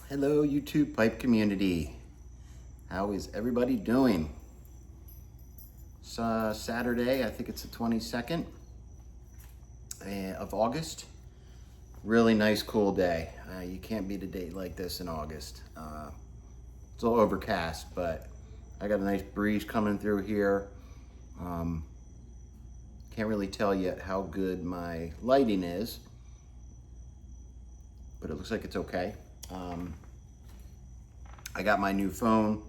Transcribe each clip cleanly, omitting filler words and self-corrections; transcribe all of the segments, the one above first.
Hello, YouTube pipe community. How is everybody doing? It's Saturday, I think it's the 22nd of August. Really nice, cool day. You can't beat a date like this in August. It's a little overcast, but I got a nice breeze coming through here. Can't really tell yet how good my lighting is, but it looks like it's okay. I got my new phone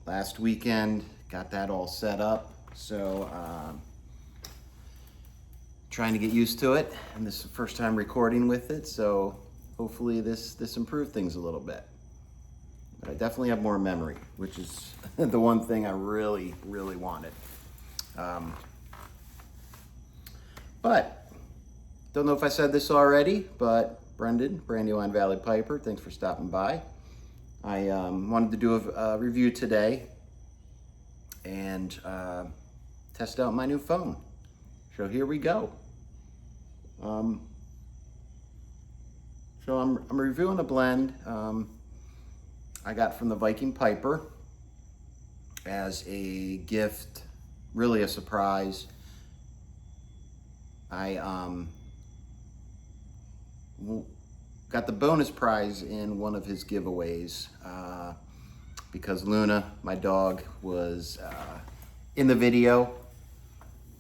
last weekend, got that all set up, so trying to get used to it, and this is the first time recording with it, so hopefully this improved things a little bit. But I definitely have more memory, which is the one thing I really wanted. But don't know if I said this already, but Brendan, Brandywine Valley Piper, thanks for stopping by. I wanted to do a review today and test out my new phone. So here we go. So I'm reviewing a blend I got from the Viking Piper as a gift, really a surprise. I got the bonus prize in one of his giveaways because Luna, my dog, was in the video.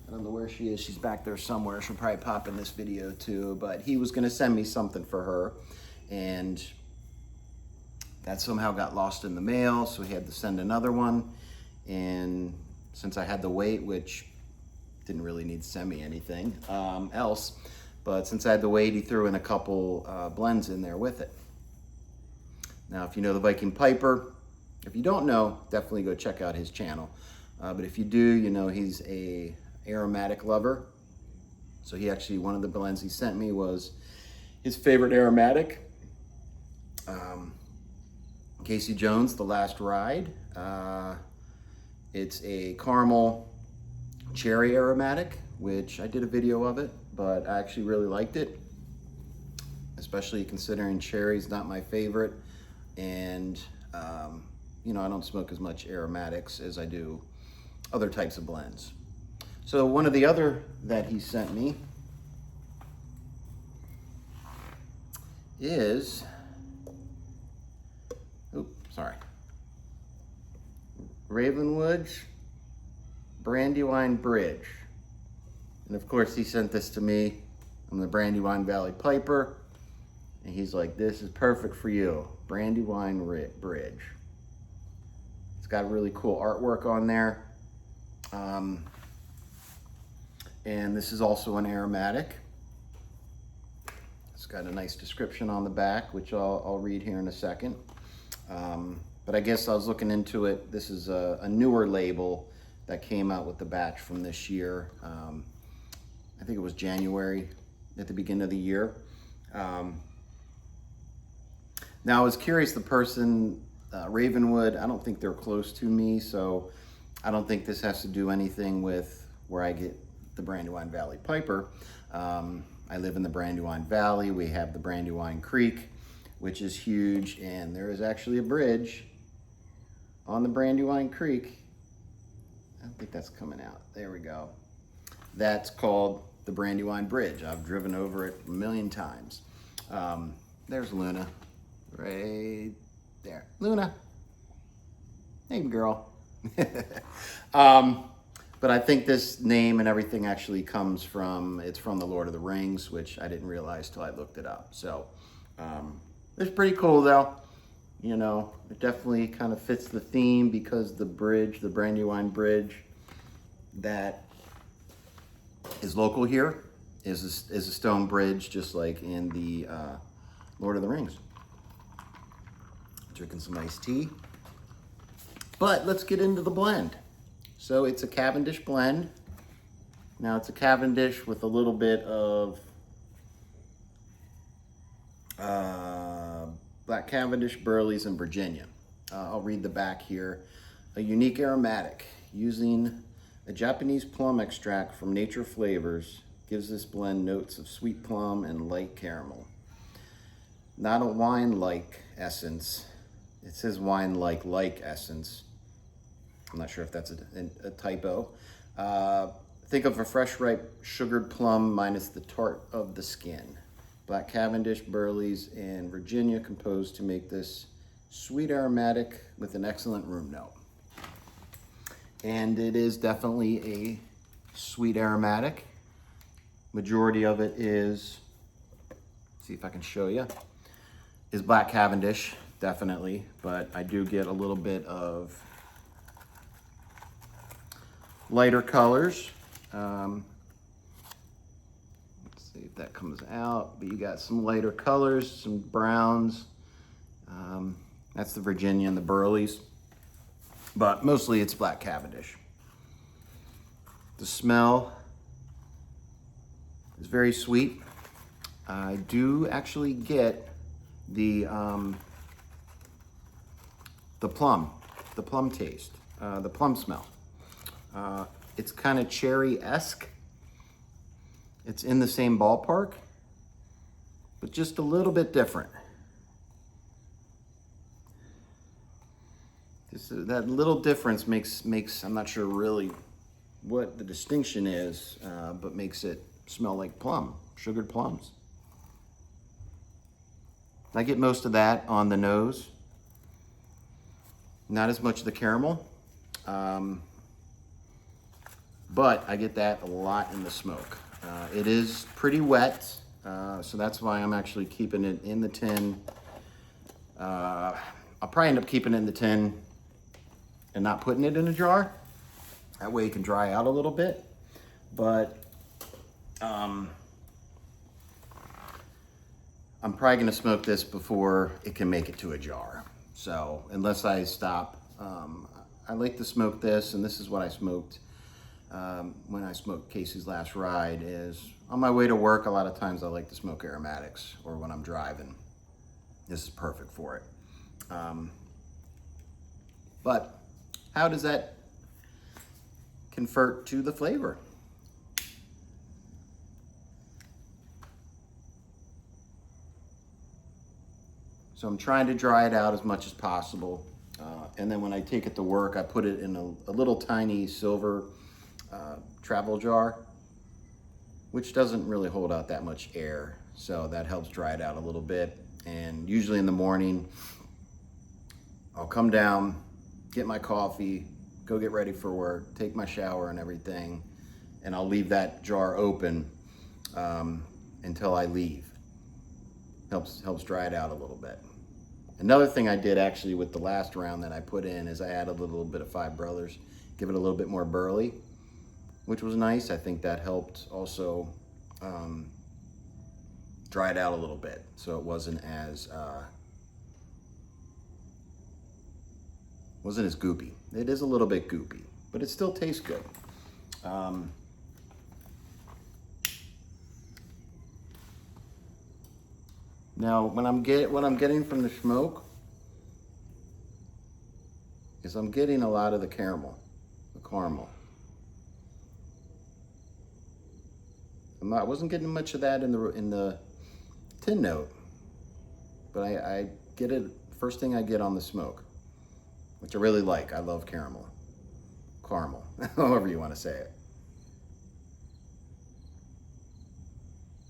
I don't know where she is. She's back there somewhere. She'll probably pop in this video too, but he was gonna send me something for her, and that somehow got lost in the mail, so he had to send another one. And since I had to wait, which didn't really need to send me anything else, but since I had to wait, he threw in a couple blends in there with it. Now, if you know the Viking Piper, if you don't know, definitely go check out his channel. But if you do, you know he's a aromatic lover. So he actually, one of the blends he sent me was his favorite aromatic. Casey Jones, The Last Ride. It's a caramel cherry aromatic, which I did a video of it, but I actually really liked it, especially considering cherry's not my favorite, and you know, I don't smoke as much aromatics as I do other types of blends. So one of the other that he sent me is, Ravenwood's Brandywine Bridge. And of course he sent this to me. I'm the Brandywine Valley Piper, and he's like, this is perfect for you, Brandywine Bridge. It's got really cool artwork on there. And this is also an aromatic. It's got a nice description on the back, which I'll read here in a second. But I guess I was looking into it. This is a newer label that came out with the batch from this year. I think it was January at the beginning of the year. Now I was curious, the person, Ravenwood, I don't think they're close to me, so I don't think this has to do anything with where I get the Brandywine Valley Piper. I live in the Brandywine Valley. We have the Brandywine Creek, which is huge, and there is actually a bridge on the Brandywine Creek. I don't think that's coming out. There we go. That's called the Brandywine Bridge. I've driven over it a million times. There's Luna, right there. Luna, hey girl. But I think this name and everything actually comes from, it's from the Lord of the Rings, which I didn't realize till I looked it up. So it's pretty cool though. You know, it definitely kind of fits the theme because the bridge, the Brandywine Bridge that is local here is a stone bridge, just like in the Lord of the Rings. Drinking some iced tea. But let's get into the blend. So it's a Cavendish blend. Now it's a Cavendish with a little bit of Black Cavendish, Burleys, and Virginia. I'll read the back here. A unique aromatic using a Japanese plum extract from Nature Flavors gives this blend notes of sweet plum and light caramel. Not a wine-like essence. It says wine like essence. I'm not sure if that's a typo. Think of a fresh, ripe, sugared plum minus the tart of the skin. Black Cavendish, Burleys, and Virginia composed to make this sweet aromatic with an excellent room note. And it is definitely a sweet aromatic. Majority of it is, see if I can show you, is Black Cavendish, definitely. But I do get a little bit of lighter colors. Let's see if that comes out, but you got some lighter colors, some browns. That's the Virginia and the Burleys, but mostly it's Black Cavendish. The smell is very sweet. I do actually get the plum taste, the plum smell. It's kind of cherry-esque. It's in the same ballpark, but just a little bit different. That little difference makes, I'm not sure really what the distinction is, but makes it smell like plum, sugared plums. I get most of that on the nose. Not as much of the caramel. But I get that a lot in the smoke. It is pretty wet, so that's why I'm actually keeping it in the tin. I'll probably end up keeping it in the tin and not putting it in a jar. That way it can dry out a little bit. But I'm probably gonna smoke this before it can make it to a jar. So unless I stop, I like to smoke this, and this is what I smoked when I smoked Casey's Last Ride. Is on my way to work, a lot of times I like to smoke aromatics, or when I'm driving. This is perfect for it. But how does that convert to the flavor? So I'm trying to dry it out as much as possible. And then when I take it to work, I put it in a little tiny silver travel jar, which doesn't really hold out that much air. So that helps dry it out a little bit. And usually in the morning, I'll come down, get my coffee, go get ready for work, take my shower and everything, and I'll leave that jar open until I leave. Helps dry it out a little bit. Another thing I did actually with the last round that I put in is I added a little bit of Five Brothers, give it a little bit more burley, which was nice. I think that helped also dry it out a little bit, so it wasn't as goopy. It is a little bit goopy, but it still tastes good. Now, what I'm getting from the smoke is I'm getting a lot of the caramel. I wasn't getting much of that in the tin note, but I get it first thing I get on the smoke, which I really like. I love caramel, however you want to say it.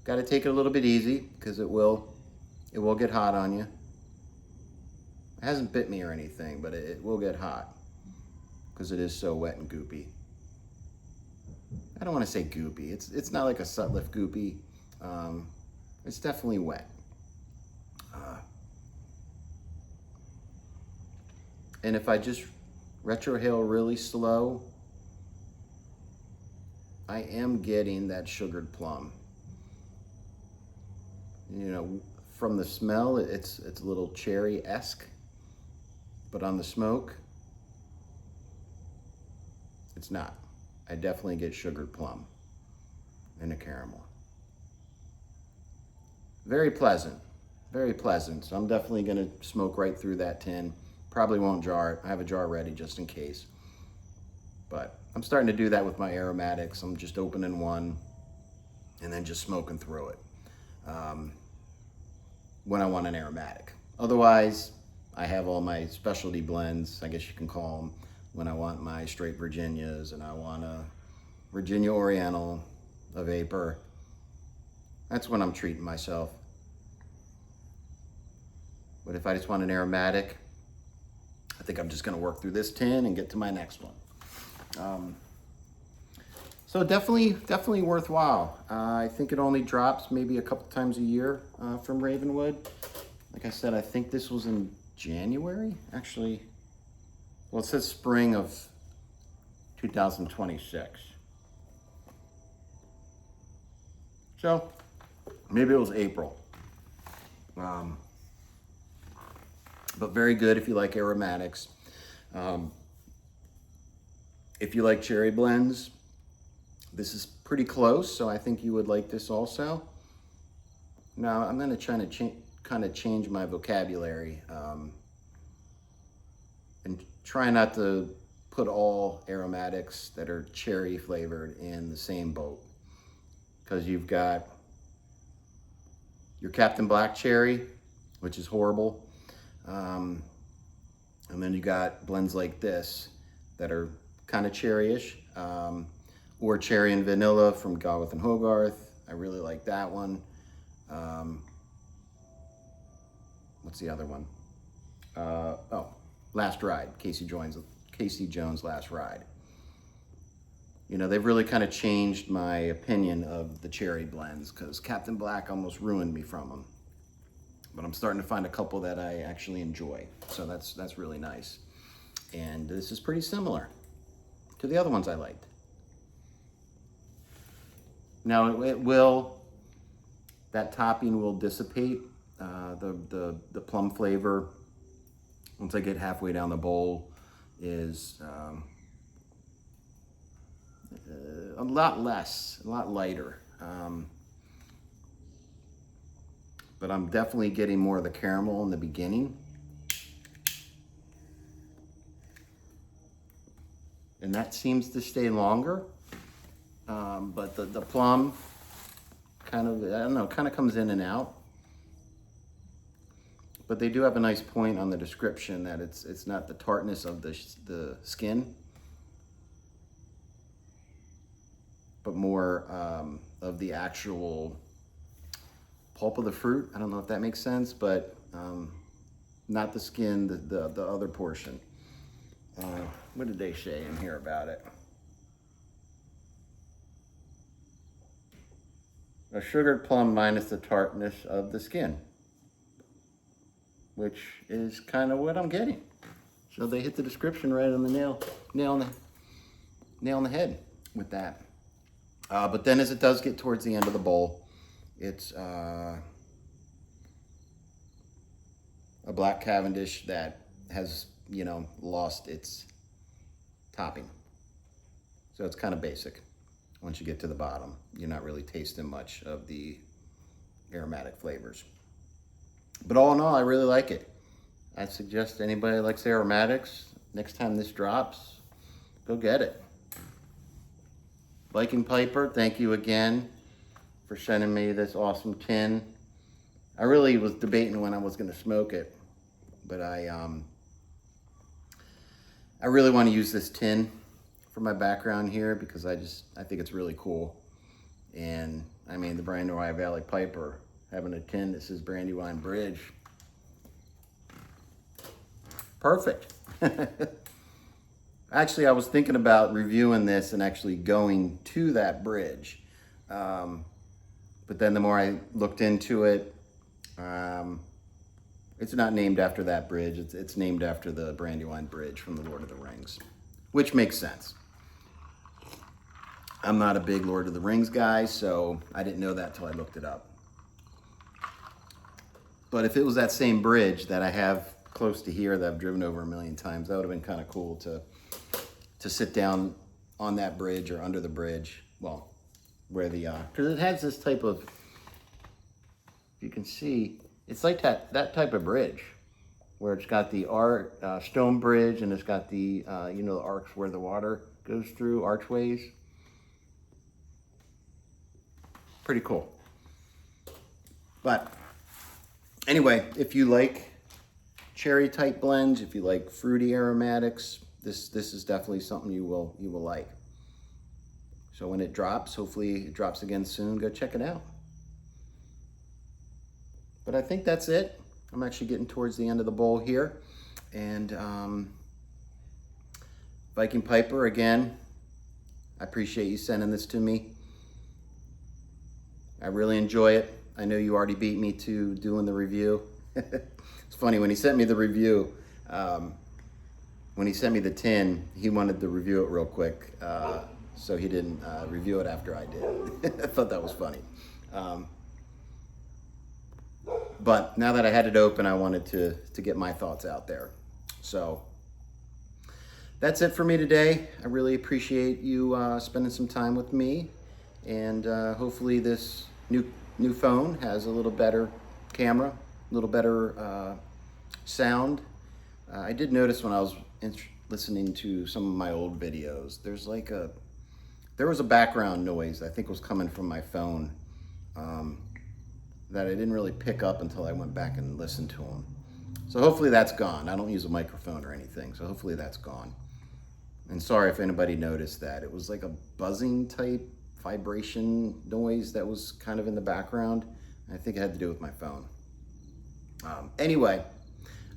Got to take it a little bit easy because it will get hot on you. It hasn't bit me or anything, but it will get hot because it is so wet and goopy. I don't want to say goopy. It's not like a Sutliff goopy. It's definitely wet. And if I just retrohale really slow, I am getting that sugared plum. You know, from the smell, it's a little cherry-esque, but on the smoke, it's not. I definitely get sugared plum and a caramel. Very pleasant, very pleasant. So I'm definitely gonna smoke right through that tin. Probably won't jar it. I have a jar ready just in case. But I'm starting to do that with my aromatics. I'm just opening one and then just smoking through it when I want an aromatic. Otherwise, I have all my specialty blends, I guess you can call them, when I want my straight Virginias and I want a Virginia Oriental, a vapor. That's when I'm treating myself. But if I just want an aromatic, I think I'm just gonna work through this tin and get to my next one. So definitely worthwhile. I think it only drops maybe a couple times a year from Ravenwood. Like I said, I think this was in January, actually. Well, it says spring of 2026. So maybe it was April. But very good if you like aromatics. If you like cherry blends, this is pretty close, so I think you would like this also. Now, I'm gonna try to kind of change my vocabulary and try not to put all aromatics that are cherry flavored in the same boat. Because you've got your Captain Black cherry, which is horrible. And then you got blends like this that are kind of cherryish, or cherry and vanilla from Garth and Hogarth. I really like that one. What's the other one? Last Ride, Casey Jones' Last Ride. You know, they've really kind of changed my opinion of the cherry blends because Captain Black almost ruined me from them. But I'm starting to find a couple that I actually enjoy. So that's really nice. And this is pretty similar to the other ones I liked. Now that topping will dissipate. The plum flavor, once I get halfway down the bowl, is a lot lighter. But I'm definitely getting more of the caramel in the beginning. And that seems to stay longer. But the plum kind of, I don't know, kind of comes in and out. But they do have a nice point on the description that it's not the tartness of the skin, but more of the actual pulp of the fruit. I don't know if that makes sense, but not the skin, the other portion. What did they say in here about it? A sugared plum minus the tartness of the skin, which is kind of what I'm getting. So they hit the description right on the nail on the head with that. But then as it does get towards the end of the bowl, it's a black Cavendish that has, you know, lost its topping. So it's kind of basic. Once you get to the bottom, you're not really tasting much of the aromatic flavors. But all in all, I really like it. I suggest anybody that likes aromatics, next time this drops, go get it. Viking Piper, thank you again for sending me this awesome tin. I really was debating when I was gonna smoke it, but I really want to use this tin for my background here because I think it's really cool. And I mean, the Brandywine Valley Piper having a tin that says Brandywine Bridge. Perfect. Actually, I was thinking about reviewing this and actually going to that bridge. But then the more I looked into it, it's not named after that bridge. It's named after the Brandywine Bridge from the Lord of the Rings, which makes sense. I'm not a big Lord of the Rings guy, so I didn't know that till I looked it up. But if it was that same bridge that I have close to here that I've driven over 1 million times, that would have been kind of cool to sit down on that bridge or under the bridge. Well, where the, because it has this type of, you can see, it's like that type of bridge where it's got the stone bridge and it's got the, you know, the arcs where the water goes through, archways. Pretty cool. But anyway, if you like cherry type blends, if you like fruity aromatics, this is definitely something you will like. So when it drops, hopefully it drops again soon, go check it out. But I think that's it. I'm actually getting towards the end of the bowl here. And Viking Piper, again, I appreciate you sending this to me. I really enjoy it. I know you already beat me to doing the review. It's funny, when he sent me the review, when he sent me the tin, he wanted to review it real quick. So he didn't review it after I did. I thought that was funny. But now that I had it open, I wanted to get my thoughts out there. So that's it for me today. I really appreciate you spending some time with me. And hopefully this new phone has a little better camera, a little better sound. I did notice when I was listening to some of my old videos, there was a background noise I think was coming from my phone that I didn't really pick up until I went back and listened to them. So hopefully that's gone. I don't use a microphone or anything, so hopefully that's gone. And sorry if anybody noticed that. It was like a buzzing type vibration noise that was kind of in the background. I think it had to do with my phone. Anyway,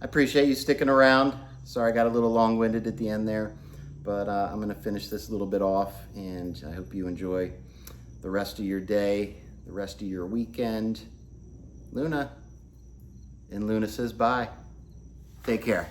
I appreciate you sticking around. Sorry I got a little long-winded at the end there, but I'm gonna finish this a little bit off, and I hope you enjoy the rest of your day, the rest of your weekend. Luna, and Luna says bye. Take care.